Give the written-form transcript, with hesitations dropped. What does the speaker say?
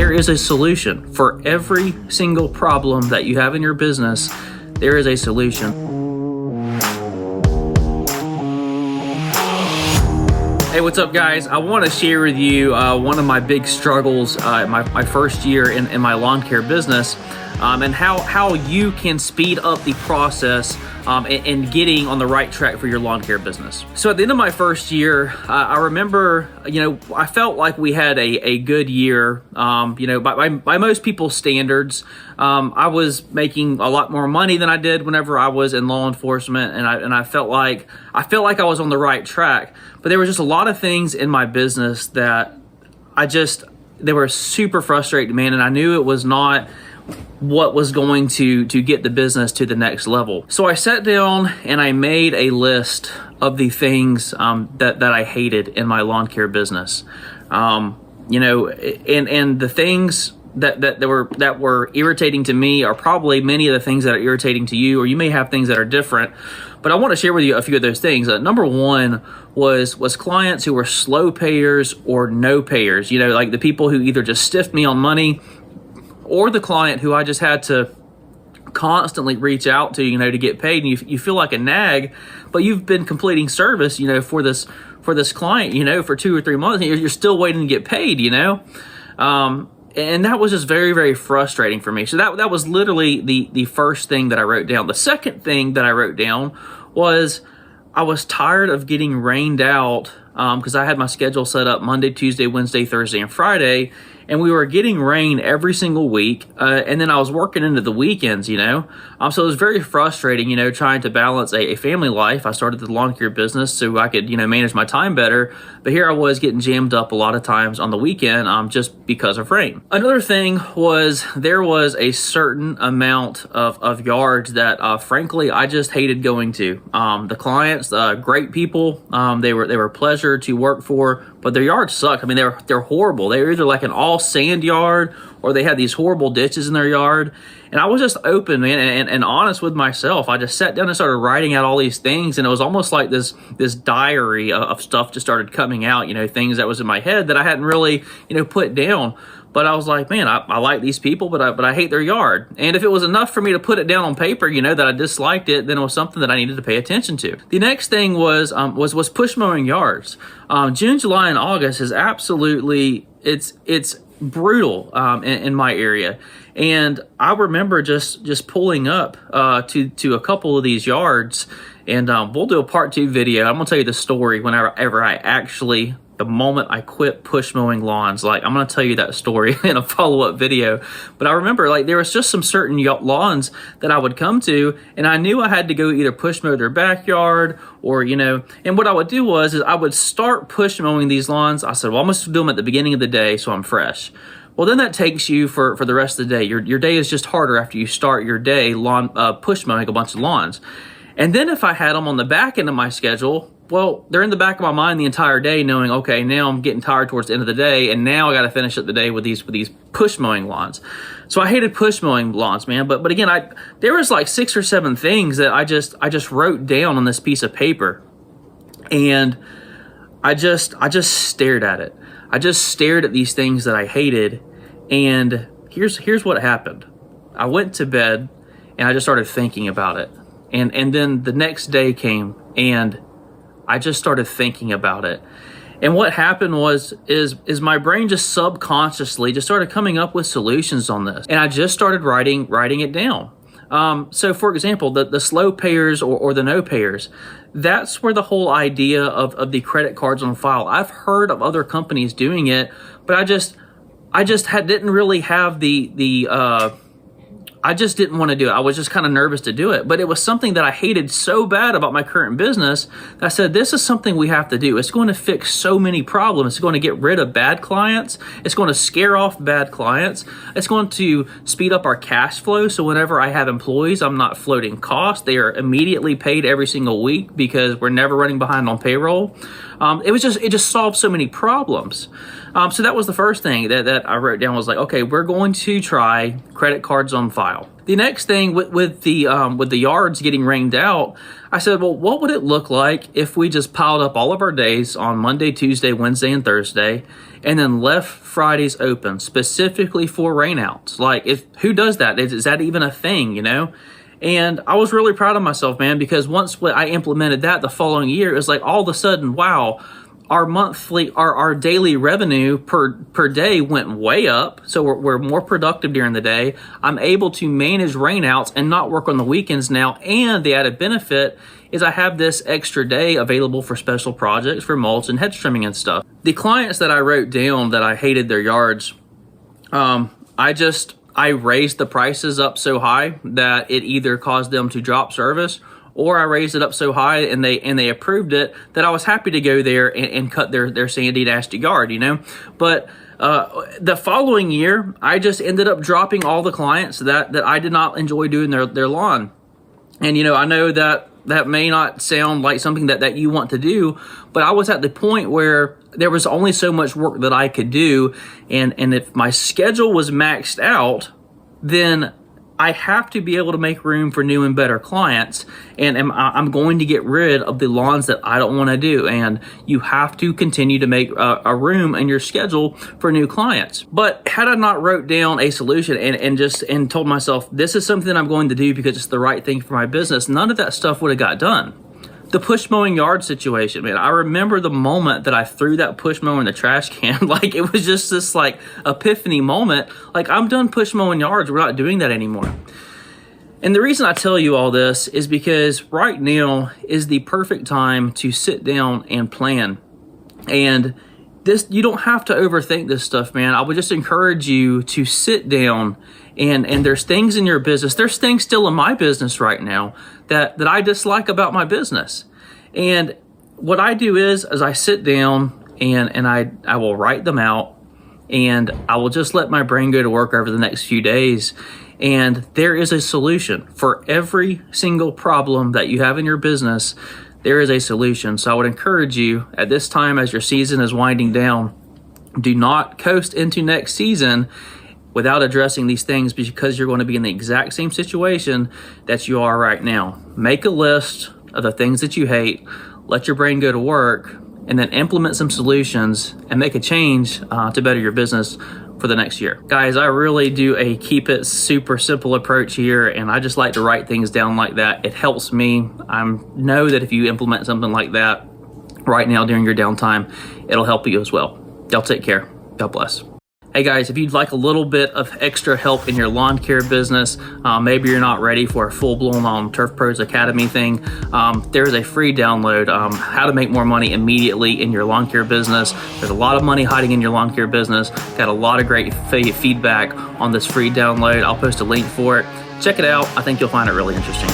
there is a solution for every single problem that you have in your business. There is a solution. Hey, what's up, guys? I want to share with you one of my big struggles my first year in my lawn care business, and how you can speed up the process and getting on the right track for your lawn care business. So at the end of my first year, I remember, I felt like we had a good year. By most people's standards, I was making a lot more money than I did whenever I was in law enforcement, and I felt like I was on the right track. But there were just a lot of things in my business that they were super frustrating, man, and I knew it was not what was going to get the business to the next level. So I sat down and I made a list of the things that I hated in my lawn care business. And the things that were irritating to me are probably many of the things that are irritating to you, or you may have things that are different. But I want to share with you a few of those things. Number one was clients who were slow payers or no payers. Like the people who either just stiffed me on money, or the client who I just had to constantly reach out to, to get paid. And you feel like a nag, but you've been completing service, for this client, for 2 or 3 months, and you're still waiting to get paid, and that was just very, very frustrating for me. So that was literally the first thing that I wrote down. The second thing that I wrote down was I was tired of getting rained out because I had my schedule set up Monday, Tuesday, Wednesday, Thursday, and Friday. And we were getting rain every single week, and then I was working into the weekends, so it was very frustrating, trying to balance a family life. I started the lawn care business so I could, manage my time better, but here I was getting jammed up a lot of times on the weekend just because of rain. Another thing was there was a certain amount of yards that, frankly, I just hated going to. The clients, great people, they were a pleasure to work for, but their yards sucked. I mean, they're horrible. They were either like an all sand yard, or they had these horrible ditches in their yard. And I was just open, man, and honest with myself. I just sat down and started writing out all these things, and it was almost like this diary of stuff just started coming out, things that was in my head that I hadn't really, put down. But I was like, man, I like these people, but I hate their yard. And if it was enough for me to put it down on paper, that I disliked it, then it was something that I needed to pay attention to. The next thing was push mowing yards. June, July, and August is absolutely, it's brutal in my area. And I remember just pulling up to a couple of these yards, and we'll do a part 2 video. I'm gonna tell you the story whenever I actually, the moment I quit push mowing lawns. Like, I'm going to tell you that story in a follow-up video. But I remember, there was just some certain lawns that I would come to, and I knew I had to go either push mow their backyard or, and what I would do is I would start push mowing these lawns. I said, well, I'm going to do them at the beginning of the day so I'm fresh. Well, then that takes you for the rest of the day. Your day is just harder after you start your day push mowing a bunch of lawns. And then if I had them on the back end of my schedule, well, they're in the back of my mind the entire day, knowing, okay, now I'm getting tired towards the end of the day, and now I got to finish up the day with these push mowing lawns. So I hated push mowing lawns, man. But again, there was like 6 or 7 things that I just wrote down on this piece of paper, and I just stared at it. I just stared at these things that I hated, and here's what happened. I went to bed and I just started thinking about it, and then the next day came, and I just started thinking about it. And what happened is my brain just subconsciously just started coming up with solutions on this. And I just started writing it down. So for example, the slow payers or the no payers, that's where the whole idea of the credit cards on file. I've heard of other companies doing it, but I just didn't really have I just didn't want to do it. I was just kind of nervous to do it. But it was something that I hated so bad about my current business that I said, this is something we have to do. It's going to fix so many problems. It's going to get rid of bad clients. It's going to scare off bad clients. It's going to speed up our cash flow. So whenever I have employees, I'm not floating costs. They are immediately paid every single week because we're never running behind on payroll. It just solved so many problems. So that was the first thing that I wrote down, was like, okay, we're going to try credit cards on file. The next thing with the yards getting rained out, I said, well, what would it look like if we just piled up all of our days on Monday, Tuesday, Wednesday, and Thursday, and then left Fridays open specifically for rainouts. Like, who does that? Is that even a thing, And I was really proud of myself, man, because once I implemented that the following year, it was like all of a sudden, wow, our daily revenue per day went way up. So we're more productive during the day. I'm able to manage rainouts and not work on the weekends now. And the added benefit is I have this extra day available for special projects for mulch and hedge trimming and stuff. The clients that I wrote down that I hated their yards, I raised the prices up so high that it either caused them to drop service, or I raised it up so high and they approved it that I was happy to go there and cut their sandy, nasty yard, But the following year, I just ended up dropping all the clients that I did not enjoy doing their lawn. And, I know that may not sound like something that you want to do, but I was at the point where there was only so much work that I could do. And if my schedule was maxed out, then I have to be able to make room for new and better clients. And I'm going to get rid of the lawns that I don't want to do. And you have to continue to make a room in your schedule for new clients. But had I not wrote down a solution and told myself, this is something I'm going to do because it's the right thing for my business, none of that stuff would have got done. The push mowing yard situation, man, I remember the moment that I threw that push mower in the trash can. Like, it was just this like epiphany moment. Like, I'm done push mowing yards. We're not doing that anymore. And the reason I tell you all this is because right now is the perfect time to sit down and plan. And you don't have to overthink this stuff, man. I would just encourage you to sit down and there's things in your business. There's things still in my business right now that I dislike about my business. And what I do is I sit down and I will write them out, and I will just let my brain go to work over the next few days. And there is a solution for every single problem that you have in your business. There is a solution. So I would encourage you at this time, as your season is winding down, do not coast into next season without addressing these things, because you're going to be in the exact same situation that you are right now. Make a list of the things that you hate, let your brain go to work, and then implement some solutions and make a change to better your business for the next year. Guys, I really do a keep it super simple approach here, and I just like to write things down like that. It helps me. I know that if you implement something like that right now during your downtime, it'll help you as well. Y'all take care. God bless. Hey guys, if you'd like a little bit of extra help in your lawn care business, maybe you're not ready for a full-blown Turf Pros Academy thing, there's a free download, how to make more money immediately in your lawn care business. There's a lot of money hiding in your lawn care business. Got a lot of great feedback on this free download. I'll post a link for it. Check it out. I think you'll find it really interesting.